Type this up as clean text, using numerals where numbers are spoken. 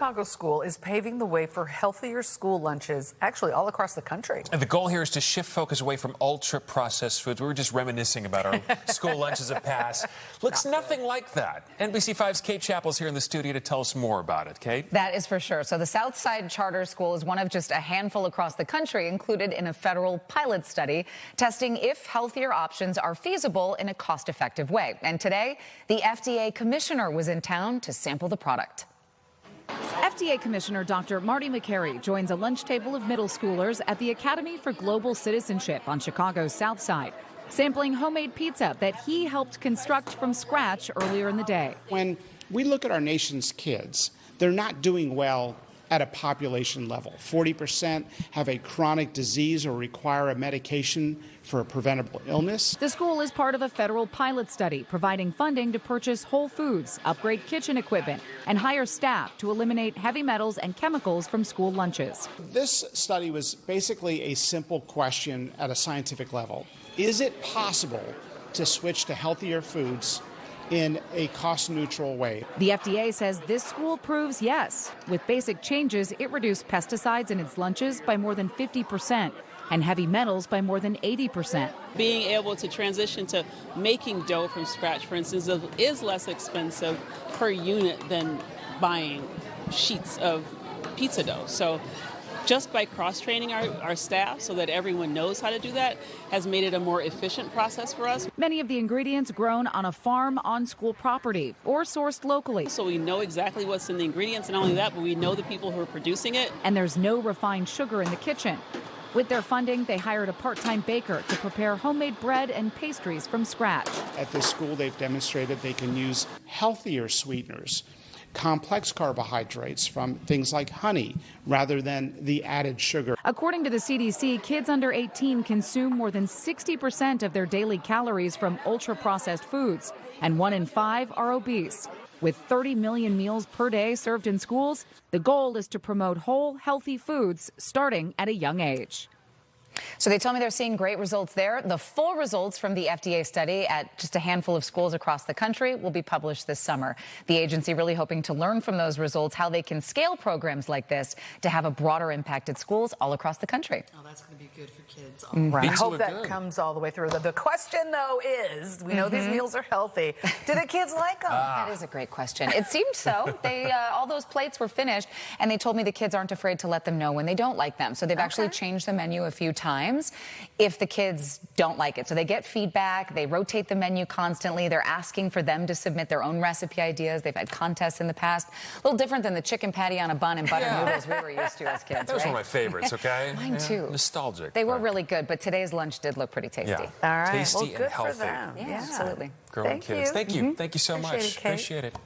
Chicago school is paving the way for healthier school lunches, actually all across the country. And the goal here is to shift focus away from ultra-processed foods. We were just reminiscing about our school lunches of past. Looks nothing like that. NBC5's Kate Chappell's here in the studio to tell us more about it. Kate? That is for sure. So the Southside Charter School is one of just a handful across the country included in a federal pilot study testing if healthier options are feasible in a cost-effective way. And today, the FDA commissioner was in town to sample the product. FDA Commissioner Dr. Marty McCary joins a lunch table of middle schoolers at the Academy for Global Citizenship on Chicago's South Side, sampling homemade pizza that he helped construct from scratch earlier in the day. When we look at our nation's kids, they're not doing well at a population level. 40% have a chronic disease or require a medication for a preventable illness. The school is part of a federal pilot study providing funding to purchase whole foods, upgrade kitchen equipment, and hire staff to eliminate heavy metals and chemicals from school lunches. This study was basically a simple question at a scientific level. Is it possible to switch to healthier foods in a cost-neutral way? The FDA says this school proves yes. With basic changes, it reduced pesticides in its lunches by more than 50% and heavy metals by more than 80%. Being able to transition to making dough from scratch, for instance, is less expensive per unit than buying sheets of pizza dough. So just by cross-training our staff so that everyone knows how to do that has made it a more efficient process for us. Many of the ingredients grown on a farm on school property or sourced locally. So we know exactly what's in the ingredients, and not only that, but we know the people who are producing it. And there's no refined sugar in the kitchen. With their funding, they hired a part-time baker to prepare homemade bread and pastries from scratch. At this school, they've demonstrated they can use healthier sweeteners, complex carbohydrates from things like honey rather than the added sugar. According to the CDC, kids under 18 consume more than 60% of their daily calories from ultra-processed foods, and 1 in 5 are obese. With 30 million meals per day served in schools, the goal is to promote whole, healthy foods starting at a young age. So they tell me they're seeing great results there. The full results from the FDA study at just a handful of schools across the country will be published this summer. The agency really hoping to learn from those results how they can scale programs like this to have a broader impact at schools all across the country. Oh, that's going to be good for kids. Right. I hope that comes all the way through. The question, though, is, we know these meals are healthy. Do the kids like them? That is a great question. It seemed so. They all those plates were finished, and they told me the kids aren't afraid to let them know when they don't like them. So they've actually changed the menu a few times if the kids don't like it. So they get feedback. They rotate the menu constantly. They're asking for them to submit their own recipe ideas. They've had contests in the past. A little different than the chicken patty on a bun and butter noodles we were used to as kids, That was one of my favorites, okay? Mine too. Nostalgic. They were really good, but today's lunch did look pretty tasty. Yeah. All right. Tasty well, good and healthy. For them. Yeah, absolutely. Growing kids. Thank you. Thank you so Appreciate much. it, Kate. Appreciate it.